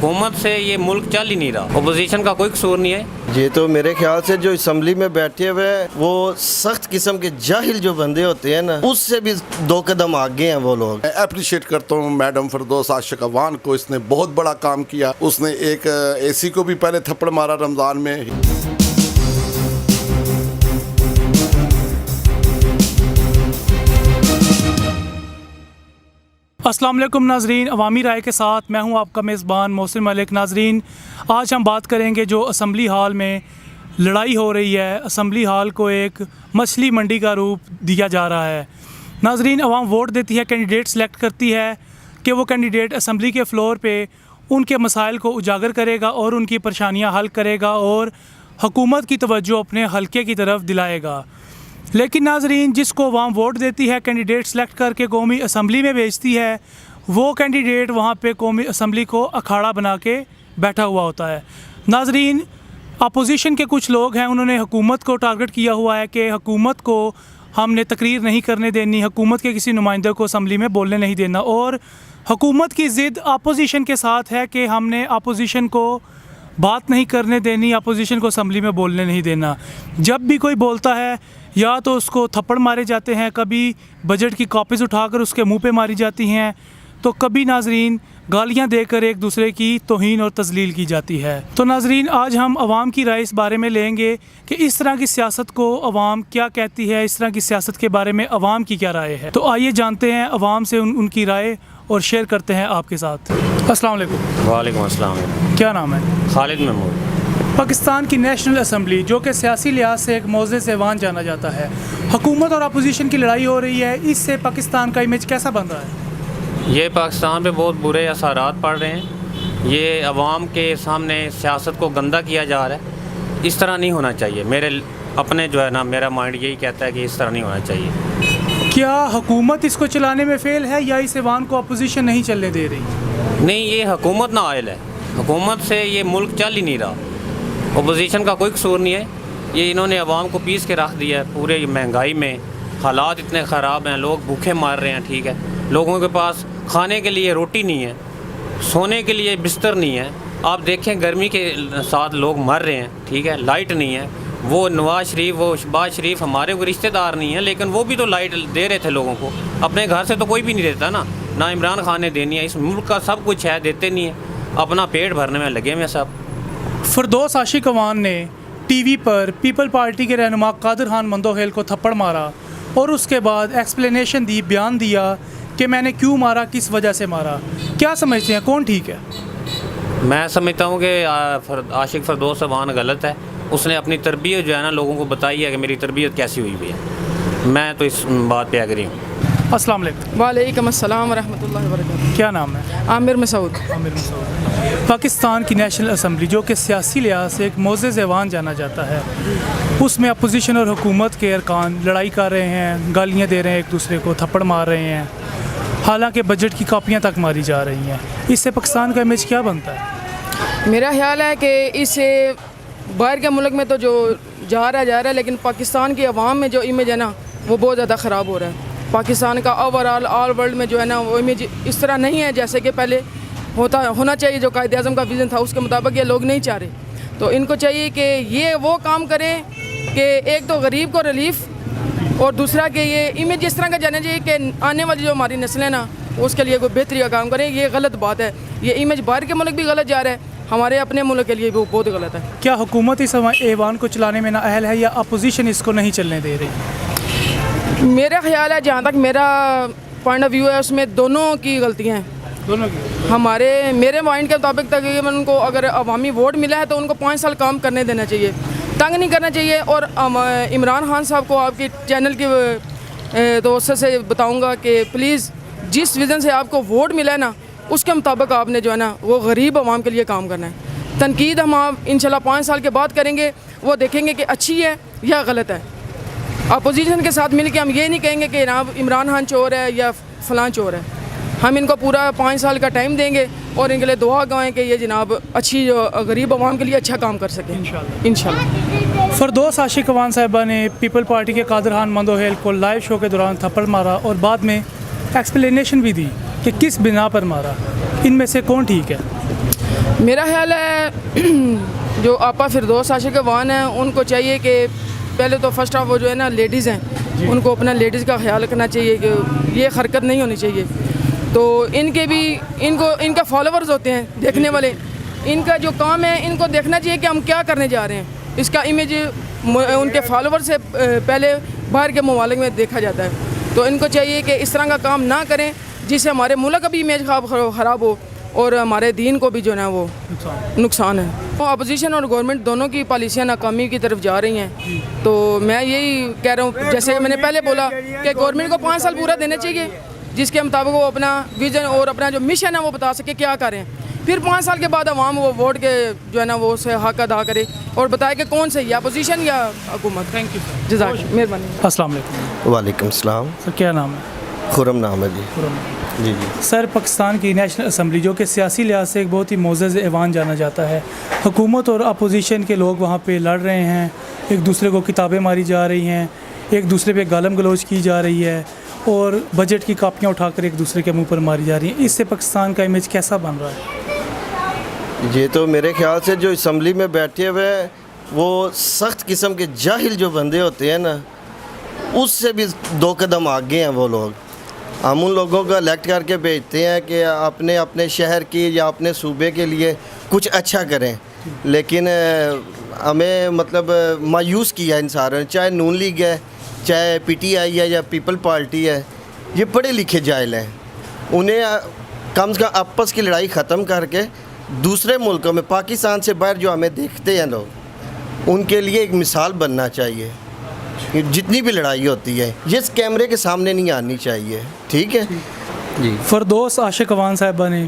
हुकूमत से ये मुल्क चल ही नहीं रहा, अपोजिशन का कोई कसूर नहीं है। ये तो मेरे ख्याल से जो असम्बली में बैठे हुए हैं वो सख्त किस्म के जाहिल जो बंदे होते हैं ना, उससे भी 2 कदम आगे हैं वो लोग। अप्रिशिएट करता हूँ मैडम फिरदौस आशिक अवान को, इसने बहुत बड़ा काम किया। उसने एक एसी को भी पहले थप्पड़ मारा रमज़ान में। अस्सलाम वालेकुम नाजरीन, अवामी राय के साथ मैं हूं आपका मेज़बान मोहसिन मलिक। नाजरीन, आज हम बात करेंगे जो असम्बली हाल में लड़ाई हो रही है। असम्बली हाल को एक मछली मंडी का रूप दिया जा रहा है। नाजरीन, अवाम वोट देती है, कैंडिडेट सेलेक्ट करती है कि वो कैंडिडेट असम्बली के फ़्लोर पे उनके मसाइल को उजागर करेगा और उनकी परेशानियाँ हल करेगा और हुकूमत की तवज्जो अपने हलके की तरफ दिलाएगा। लेकिन नाजरीन, जिसको अवाम वोट देती है, कैंडिडेट सेलेक्ट करके कौमी असम्बली में भेजती है, वो कैंडिडेट वहाँ पे कौमी असम्बली को अखाड़ा बना के बैठा हुआ होता है। नाजरीन, अपोजिशन के कुछ लोग हैं, उन्होंने हुकूमत को टारगेट किया हुआ है कि हुकूमत को हमने तकरीर नहीं करने देनी, हुकूमत के किसी नुमाइंदे को असम्बली में बोलने नहीं देना, और हुकूमत की ज़िद अपोजिशन के साथ है कि हमने अपोजिशन को बात नहीं करने देनी, अपोजिशन को असम्बली में बोलने नहीं देना। जब भी कोई बोलता है या तो उसको थप्पड़ मारे जाते हैं, कभी बजट की कॉपीज़ उठाकर उसके मुंह पे मारी जाती हैं, तो कभी नाजरीन गालियां देकर एक दूसरे की तौहीन और तजलील की जाती है। तो नाजरीन, आज हम आवाम की राय इस बारे में लेंगे कि इस तरह की सियासत को आवाम क्या कहती है, इस तरह की सियासत के बारे में आवाम की क्या राय है। तो आइए जानते हैं आवाम से उनकी राय और शेयर करते हैं आपके साथ। अस्सलाम वालेकुम। वालेकुम अस्सलाम। क्या नाम है? खालिद महमूद। पाकिस्तान की नेशनल असम्बली, जो कि सियासी लिहाज से एक मौज़े से वान जाना जाता है, हुकूमत और अपोजिशन की लड़ाई हो रही है, इससे पाकिस्तान का इमेज कैसा बन रहा है? ये पाकिस्तान पे बहुत बुरे असरात पड़ रहे हैं। ये अवाम के सामने सियासत को गंदा किया जा रहा है। इस तरह नहीं होना चाहिए। मेरे अपने जो है ना, मेरा माइंड यही कहता है कि इस तरह नहीं होना चाहिए। क्या हुकूमत इसको चलाने में फेल है या इस ऐवान को अपोजिशन नहीं चलने दे रही? नहीं, ये हुकूमत नाअहल है। हुकूमत से ये मुल्क चल ही नहीं रहा, अपोजिशन का कोई कसूर नहीं है। ये इन्होंने अवाम को पीस के रख दिया है। पूरे महंगाई में हालात इतने ख़राब हैं, लोग भूखे मार रहे हैं। ठीक है, लोगों के पास खाने के लिए रोटी नहीं है, सोने के लिए बिस्तर नहीं है। आप देखें, गर्मी के साथ लोग मर रहे हैं। ठीक है, लाइट नहीं है। वो नवाज शरीफ, वो शहबाज शरीफ हमारे कोई रिश्तेदार नहीं है, लेकिन वो भी तो लाइट दे रहे थे लोगों को। अपने घर से तो कोई भी नहीं देता ना इमरान खान ने देनी है। इस मुल्क का सब कुछ है, देते नहीं है, अपना पेट भरने में लगे हुए सब। फिरदौस आशिक अवान ने टीवी पर पीपल पार्टी के रहनुमा कादिर खान मंदोहेल को थप्पड़ मारा और उसके बाद एक्सप्लेनेशन दी, बयान दिया कि मैंने क्यों मारा, किस वजह से मारा। क्या समझते हैं, कौन ठीक है? मैं समझता हूँ कि आशिक फिरदौस अवान गलत है। उसने अपनी तरबियत जो है ना लोगों को बताई है कि मेरी तरबियत कैसी हुई हुई है। मैं तो इस बात पे एग्री हूँ। अस्सलाम वालेकुम। वालेकुम अस्सलाम वरहमतुल्लाहि वबरकातुहू। क्या नाम है? आमिर मसूद। पाकिस्तान की नेशनल असम्बली, जो कि सियासी लिहाज से एक मौज़े से वान जाना जाता है, उसमें अपोजिशन और हुकूमत के अरकान लड़ाई कर रहे हैं, गालियाँ दे रहे हैं, एक दूसरे को थप्पड़ मार रहे हैं, हालांकि बजट की कॉपियाँ तक मारी जा रही हैं। इससे पाकिस्तान का इमेज क्या बनता है? मेरा ख्याल है कि इससे बाहर के मुल्क में तो जो जा रहा है, लेकिन पाकिस्तान की आवाम में जो इमेज है ना, वो बहुत ज़्यादा ख़राब हो रहा है। पाकिस्तान का ओवरऑल ऑल वर्ल्ड में जो है ना, वो इमेज इस तरह नहीं है जैसे कि पहले होना चाहिए। जो कायदे आज़म का विज़न था उसके मुताबिक ये लोग नहीं चाह रहे। तो इनको चाहिए कि ये वो काम करें कि एक तो गरीब को रिलीफ, और दूसरा कि ये इमेज इस तरह का जाना चाहिए कि आने वाली जो हमारी नस्लें ना, उसके लिए कोई बेहतरी का काम करें। ये गलत बात है। ये इमेज बाहर के मुल्क भी गलत जा रहा है, हमारे अपने मुल्क के लिए भी बहुत गलत है। क्या हुकूमत इस ऐवान को चलाने में नाअहल है या अपोजिशन इसको नहीं चलने दे रही? मेरा ख्याल है, जहाँ तक मेरा पॉइंट ऑफ व्यू है, उसमें दोनों की गलतियाँ हैं। दोनों की? मेरे माइंड के मुताबिक तकरीबन उनको अगर अवामी वोट मिला है तो उनको 5 साल काम करने देना चाहिए, तंग नहीं करना चाहिए। और इमरान खान साहब को आपकी चैनल की दोस्तों से बताऊंगा कि प्लीज़ जिस विज़न से आपको वोट मिला है ना, उसके मुताबिक आपने जो है ना वो गरीब अवाम के लिए काम करना है। तनकीद हम आप इंशाल्लाह 5 साल के बाद करेंगे, वो देखेंगे कि अच्छी है या गलत है। अपोजिशन के साथ मिल के हम ये नहीं कहेंगे कि जनाब इमरान खान चोर है या फ़लाँ चोर है। हम इनको पूरा 5 साल का टाइम देंगे और इनके लिए दुआ गाएं कि ये जनाब अच्छी गरीब अवाम के लिए अच्छा काम कर सकें इंशाल्लाह। फिरदौस आशिक अवान साहिबा ने पीपल पार्टी के कादिर खान मंदोहेल को लाइव शो के दौरान थप्पड़ मारा और बाद में एक्सप्लेनेशन भी दी कि किस बिना पर मारा। इनमें से कौन ठीक है? मेरा ख्याल है जो आपा फिरदौस आशिक अवान हैं उनको चाहिए कि पहले तो फर्स्ट ऑफ वो जो है ना लेडीज़ हैं उनको अपना लेडीज़ का ख्याल रखना चाहिए कि ये हरकत नहीं होनी चाहिए। तो इनके भी इनका फॉलोवर्स होते हैं देखने वाले, इनका जो काम है इनको देखना चाहिए कि हम क्या करने जा रहे हैं। इसका इमेज उनके फॉलोवर से पहले बाहर के ममालिक में देखा जाता है। तो इनको चाहिए कि इस तरह का काम ना करें जिससे हमारे मुल्क का भी इमेज ख़राब हो और हमारे दीन को भी जो है वो नुकसान है। तो अपोजिशन और गवर्नमेंट दोनों की पॉलिसियाँ नाकामी की तरफ जा रही हैं। तो मैं यही कह रहा हूँ, जैसे मैंने पहले बोला कि गवर्नमेंट को 5 साल पूरा देने चाहिए जिसके मुताबिक वो अपना विज़न और अपना जो मिशन है वो बता सके क्या करें। फिर 5 साल के बाद अवाम वो वोट के जो है ना वो उसे हक अदा करे और बताए कि कौन सही है, अपोजिशन या हुकूमत। थैंक यू सर, जज़ाक, मेहरबानी। अस्सलाम वालेकुम। वालेकुम सलाम। सर क्या नाम है? खुरम नाम है जी। जी जी। सर पाकिस्तान की नेशनल असम्बली जो कि सियासी लिहाज से एक बहुत ही मोअज़्ज़ज़ ऐवान जाना जाता है, हुकूमत और अपोजिशन के लोग वहाँ पे लड़ रहे हैं, एक दूसरे को किताबें मारी जा रही हैं, एक दूसरे पे गालम गलोच की जा रही है और बजट की कापियाँ उठाकर एक दूसरे के मुंह पर मारी जा रही हैं। इससे पाकिस्तान का इमेज कैसा बन रहा है? ये तो मेरे ख्याल से जो असम्बली में बैठे हुए हैं वो सख्त किस्म के जाहिल जो बंदे होते हैं ना, उससे भी 2 कदम आगे हैं वो लोग। हम उन लोगों को इलेक्ट करके भेजते हैं कि अपने अपने शहर की या अपने सूबे के लिए कुछ अच्छा करें, लेकिन हमें मतलब मायूस किया इन सारों ने, चाहे नून लीग है, चाहे PTI है या पीपल पार्टी है। ये पढ़े लिखे जाहिल हैं, उन्हें कम से कम आपस की लड़ाई ख़त्म करके दूसरे मुल्कों में, पाकिस्तान से बाहर जो हमें देखते हैं लोग, उनके लिए एक मिसाल बनना चाहिए। जितनी भी लड़ाई होती है ये इस कैमरे के सामने नहीं आनी चाहिए, ठीक है जी। फिरदौस आशिक अवान साहिबा ने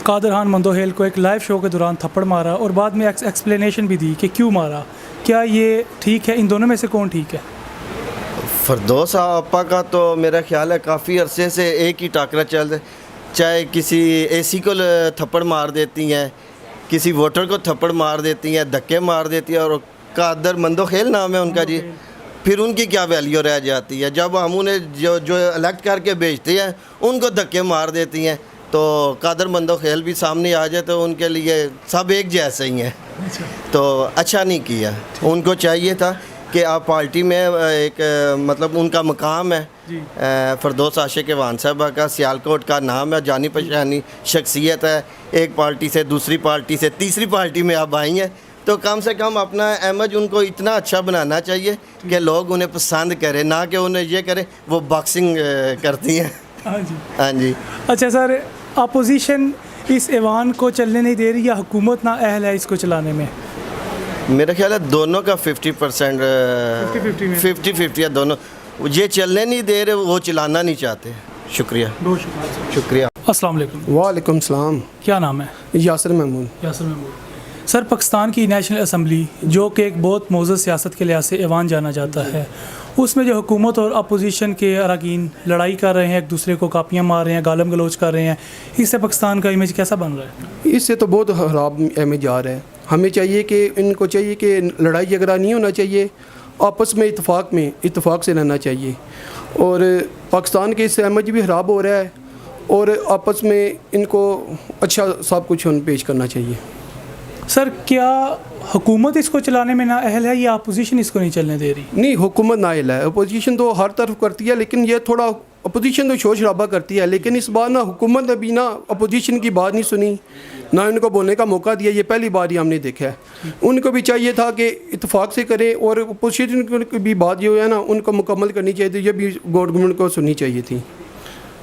कादर खान मंदोहेल को एक लाइव शो के दौरान थप्पड़ मारा और बाद में एक्सप्लेनेशन भी दी कि क्यों मारा। क्या ये ठीक है? इन दोनों में से कौन ठीक है? फिरदौस आपा का तो मेरा ख्याल है काफ़ी अरसे से एक ही टाकरा चल रहा है, चाहे किसी AC को थप्पड़ मार देती हैं, किसी वोटर को थप्पड़ मार देती हैं, धक्के मार देती हैं, और कादर मंदोखेल नाम है उनका जी, फिर उनकी क्या वैल्यू रह जाती है जब हम उन्हें जो इलेक्ट करके भेजते हैं उनको धक्के मार देती हैं। तो कादर मंदोखेल भी सामने आ जाए तो उनके लिए सब एक जैसे ही हैं, तो अच्छा नहीं किया। उनको चाहिए था कि आप पार्टी में एक मतलब उनका मकाम है, फिरदौस आशिक अवान साहबा का सियालकोट का नाम है, जानी पहचानी शख्सियत है, एक पार्टी से दूसरी पार्टी से तीसरी पार्टी में आप आई हैं, तो कम से कम अपना इमेज उनको इतना अच्छा बनाना चाहिए कि लोग उन्हें पसंद करें, ना कि उन्हें ये करें वो बॉक्सिंग करती हैं। हाँ जी, हाँ जी। अच्छा सर, अपोजिशन इस ऐवान को चलने नहीं दे रही या हुकूमत ना अहल है इसको चलाने में? मेरा ख्याल है दोनों का 50% 50-50 है, दोनों ये चलने नहीं दे रहे, वो चलाना नहीं चाहते। शुक्रिया, बहुत शुक्रिया। शुक्रिया। अस्सलाम वालेकुम। वालेकुम सलाम। क्या नाम है? यासर महमूद। यासर महमूद। सर पाकिस्तान की नेशनल असम्बली जो कि एक बहुत मोअज़्ज़ज़ सियासत के लिहाज से ऐवान जाना जाता है, उसमें जो हुकूमत और अपोजिशन के अरकान लड़ाई कर रहे हैं, एक दूसरे को कापियाँ मार रहे हैं, गालम गलोच कर रहे हैं, इससे पाकिस्तान का इमेज कैसा बन रहा है? इससे तो बहुत ख़राब इमेज आ रहा है। हमें चाहिए कि इनको चाहिए कि लड़ाई झगड़ा नहीं होना चाहिए, आपस में इत्तेफाक से रहना चाहिए। और पाकिस्तान के इससे इमेज भी ख़राब हो रहा है और आपस में इनको अच्छा सब कुछ पेश करना चाहिए। सर क्या हुकूमत इसको चलाने में ना अहल है या अपोजिशन इसको नहीं चलने दे रही? नहीं, हुकूमत नाअहल है, अपोजिशन तो हर तरफ करती है, लेकिन ये थोड़ा अपोजिशन तो शोर शराबा करती है, लेकिन इस बार ना हुकूमत ने भी ना अपोजिशन की बात नहीं सुनी, ना उनको बोलने का मौका दिया। ये पहली बार ही हमने देखा है। उनको भी चाहिए था कि इत्तेफाक से करें और अपोजिशन की भी बात जो है ना उनको मुकम्मल करनी चाहिए थी, ये भी गवर्नमेंट को सुननी चाहिए थी।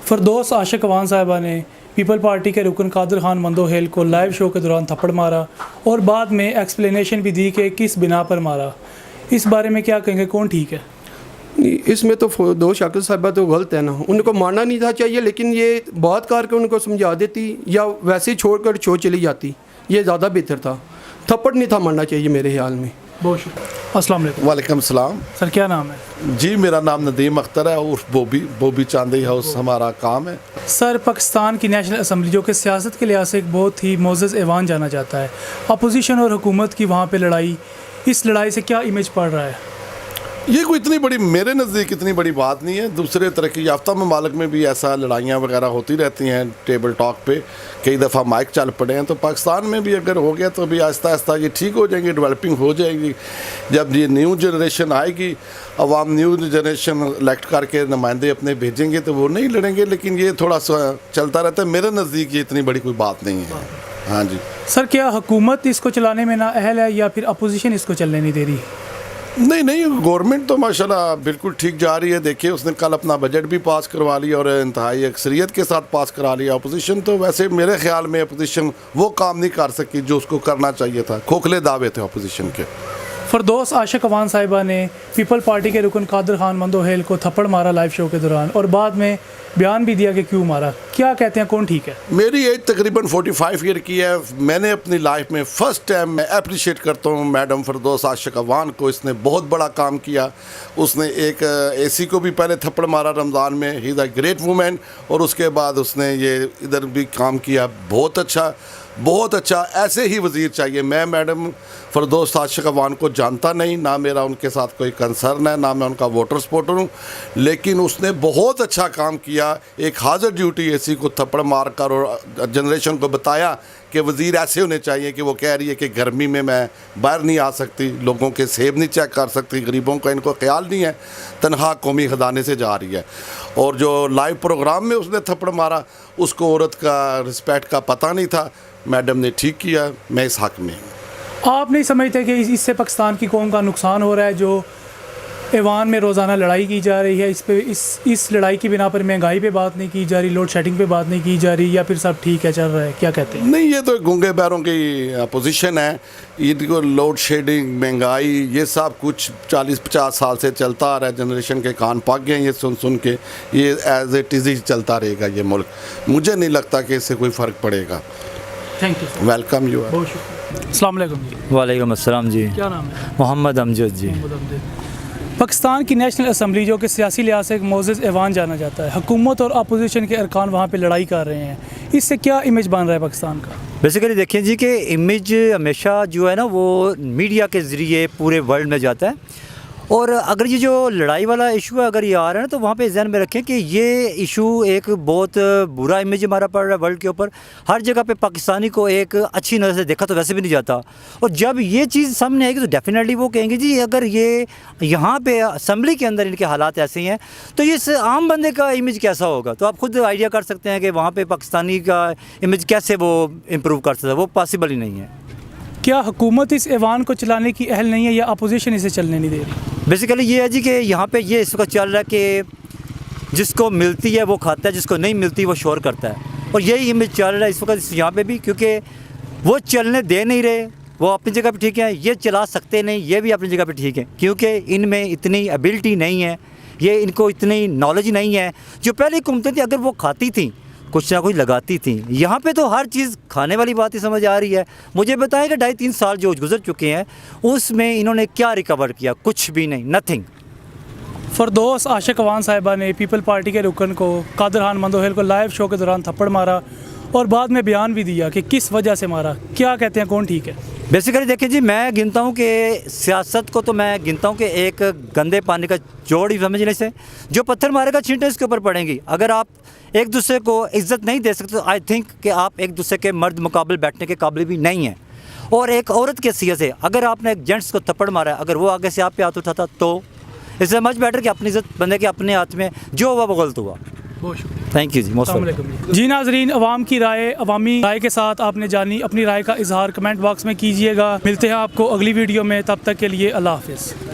फिरदौस आशिक अवान साहिबा ने पीपल पार्टी के रुकन कादर खान मंदोहेल को लाइव शो के दौरान थप्पड़ मारा और बाद में एक्सप्लेनेशन भी दी कि किस बिना पर मारा। इस बारे में क्या कहेंगे, कौन ठीक है? इसमें तो फिरदौस आशिक साहिबा तो गलत है ना, उनको मारना नहीं था चाहिए, लेकिन ये बात करके उनको समझा देती या वैसे ही छोड़कर शो चली जाती, ये ज़्यादा बेहतर था। थप्पड़ नहीं था मारना चाहिए मेरे ख्याल में। बहुत शुक्रिया। अस्सलाम वालेकुम। वालेकुम सलाम। सर क्या नाम है? जी, मेरा नाम नदीम अख्तर है और बोबी चांदी हाउस हमारा काम है। सर पाकिस्तान की नेशनल असम्बली जो कि सियासत के लिहाज से एक बहुत ही मोअज़्ज़ज़ ऐवान जाना जाता है, अपोजिशन और हुकूमत की वहाँ पे लड़ाई, इस लड़ाई से क्या इमेज पड़ रहा है? ये कोई इतनी बड़ी, मेरे नज़दीक इतनी बड़ी बात नहीं है। दूसरे तरक्की याफ्ता ममालिक में भी ऐसा लड़ाइयाँ वगैरह होती रहती हैं टेबल टॉक पे, कई दफ़ा माइक चल पड़े हैं। तो पाकिस्तान में भी अगर हो गया तो अभी आहिस्ता आहिस्ता ये ठीक हो जाएंगे, डेवलपिंग हो जाएगी। जब ये न्यू जनरेशन आएगी, अवाम न्यू जनरेशन इलेक्ट करके नुमाइंदे अपने भेजेंगे तो वो नहीं लड़ेंगे, लेकिन ये थोड़ा सा चलता रहता है। मेरे नज़दीक ये इतनी बड़ी कोई बात नहीं है। हाँ जी सर, क्या हुकूमत इसको चलाने में नाअहल है या फिर अपोजिशन इसको चलने नहीं दे रही? नहीं, गवर्नमेंट तो माशाल्लाह बिल्कुल ठीक जा रही है। देखिए, उसने कल अपना बजट भी पास करवा लिया और इंतहाई अक्सरियत के साथ पास करा लिया। अपोजिशन तो वैसे मेरे ख्याल में अपोजिशन वो काम नहीं कर सकी जो उसको करना चाहिए था। खोखले दावे थे अपोजिशन के। फरदौस आशिक अवान साहिबा ने पीपल पार्टी के रुकन कादर खान मंदोहेल को थप्पड़ मारा लाइव शो के दौरान, और बाद में बयान भी दिया कि क्यों मारा। क्या कहते हैं, कौन ठीक है? मेरी एज तकरीबन 45 ईयर की है। मैंने अपनी लाइफ में फ़र्स्ट टाइम मैं अप्रिशिएट करता हूँ मैडम फरदौस आशिक अवान को। इसने बहुत बड़ा काम किया। उसने एक एसी को भी पहले थप्पड़ मारा रमज़ान में। He is a great women. और उसके बाद उसने ये इधर भी काम किया। बहुत अच्छा, बहुत अच्छा। ऐसे ही वज़ीर चाहिए। मैं मैडम फरदौस आशिक अवान को जानता नहीं, ना मेरा उनके साथ कोई कंसर्न है, ना मैं उनका वोटर सपोर्टर हूँ, लेकिन उसने बहुत अच्छा काम किया। एक हाजिर ड्यूटी एसी को थप्पड़ मार कर और जनरेशन को बताया कि वज़ीर ऐसे होने चाहिए कि वो कह रही है कि गर्मी में मैं बाहर नहीं आ सकती, लोगों के सेब नहीं चेक कर सकती, गरीबों का इनको ख्याल नहीं है, तनहा कौमी ख़जाने से जा रही है। और जो लाइव प्रोग्राम में उसने थप्पड़ मारा, उसको औरत का रिस्पेक्ट का पता नहीं था। मैडम ने ठीक किया। मैं इस हक़ में हूँ। आप नहीं समझते कि इससे पाकिस्तान की कौम का नुकसान हो रहा है? जो ईवान में रोज़ाना लड़ाई की जा रही है, इस लड़ाई की बिना पर महंगाई पे बात नहीं की जा रही, लोड शेडिंग पे बात नहीं की जा रही, या फिर सब ठीक है, चल रहा है? क्या कहते हैं? नहीं, ये तो गूंगे बैरों की अपोजिशन है। इनको लोड शेडिंग, महंगाई, ये सब कुछ 40-50 साल से चलता आ रहा है। जनरेशन के कान पक गए ये सुन सुन के। ये एज इट इज़ ही चलता रहेगा ये मुल्क। मुझे नहीं लगता कि इससे कोई फ़र्क पड़ेगा। Thank you. Welcome you. बहुत शुक्रिया। अस्सलाम वालेकुम जी। वालेकुम अस्सलाम जी। क्या नाम है? मोहम्मद अमजद जी। पाकिस्तान की नेशनल असम्बली, जो कि सियासी लिहाज से एक मोअज़्ज़ज़ ऐवान जाना जाता है, हुकूमत और अपोजिशन के अरकान वहाँ पे लड़ाई कर रहे हैं, इससे क्या इमेज बन रहा है पाकिस्तान का? बेसिकली देखिए जी कि इमेज हमेशा जो है ना वो मीडिया के ज़रिए पूरे वर्ल्ड में जाता है। और अगर ये जो लड़ाई वाला इशू है अगर ये आ रहा है ना, तो वहाँ पे ज़हन में रखें कि ये इशू एक बहुत बुरा इमेज हमारा पड़ रहा है वर्ल्ड के ऊपर। हर जगह पे पाकिस्तानी को एक अच्छी नज़र से देखा तो वैसे भी नहीं जाता। और जब ये चीज़ सामने आएगी तो डेफिनेटली वो कहेंगे जी अगर ये यहाँ पे असम्बली के अंदर इनके हालात ऐसे ही हैं तो ये आम बंदे का इमेज कैसा होगा। तो आप खुद आइडिया कर सकते हैं कि वहाँ पर पाकिस्तानी का इमेज कैसे वो इम्प्रूव कर सकता है। वो पॉसिबल ही नहीं है। क्या हुकूमत इस ऐवान को चलाने की अहल नहीं है या अपोजिशन इसे चलने नहीं दे रही? बेसिकली ये है जी कि यहाँ पे ये इस वक्त चल रहा है कि जिसको मिलती है वो खाता है, जिसको नहीं मिलती वो शोर करता है। और यही इमेज चल रहा है इस वक्त यहाँ पे भी, क्योंकि वो चलने दे नहीं रहे। वो अपनी जगह पे ठीक है, ये चला सकते नहीं, ये भी अपनी जगह पे ठीक है, क्योंकि इनमें इतनी एबिलिटी नहीं है, ये इनको इतनी नॉलेज नहीं है। जो पहले हुकूमतें थी अगर वो खाती थी कुछ ना कुछ लगाती थी। यहाँ पे तो हर चीज़ खाने वाली बात ही समझ आ रही है। मुझे बताएं कि 2.5-3 साल जो गुजर चुके हैं उसमें इन्होंने क्या रिकवर किया? कुछ भी नहीं, नथिंग। फरदौस आशिक अवान साहिबा ने पीपल पार्टी के रुकन को कादर खान मंदोहेल को लाइव शो के दौरान थप्पड़ मारा और बाद में बयान भी दिया कि किस वजह से मारा। क्या कहते हैं, कौन ठीक है? बेसिकली देखिए जी, मैं गिनता हूँ कि सियासत को तो मैं गिनता हूँ कि एक गंदे पानी का जोड़ ही समझने से जो पत्थर मारेगा छींटे इसके ऊपर पड़ेंगी। अगर आप एक दूसरे को इज़्ज़त नहीं दे सकते तो आई थिंक कि आप एक दूसरे के मर्द मुकाबले बैठने के काबिल भी नहीं हैं। और एक औरत के हैसियत से अगर आपने एक जेंट्स को थप्पड़ मारा, अगर वो आगे से आप पे हाथ उठाता तो इससे मच बेटर कि अपनी इज़्ज़त बंदे के अपने हाथ में, जो हुआ वो गलत हुआ। बहुत शुक्रिया। थैंक यू जी। Most welcome. जी नाजरीन, अवाम की राय, अवामी राय के साथ आपने जानी, अपनी राय का इजहार कमेंट बॉक्स में कीजिएगा। मिलते हैं आपको अगली वीडियो में, तब तक के लिए अल्लाह हाफिज़।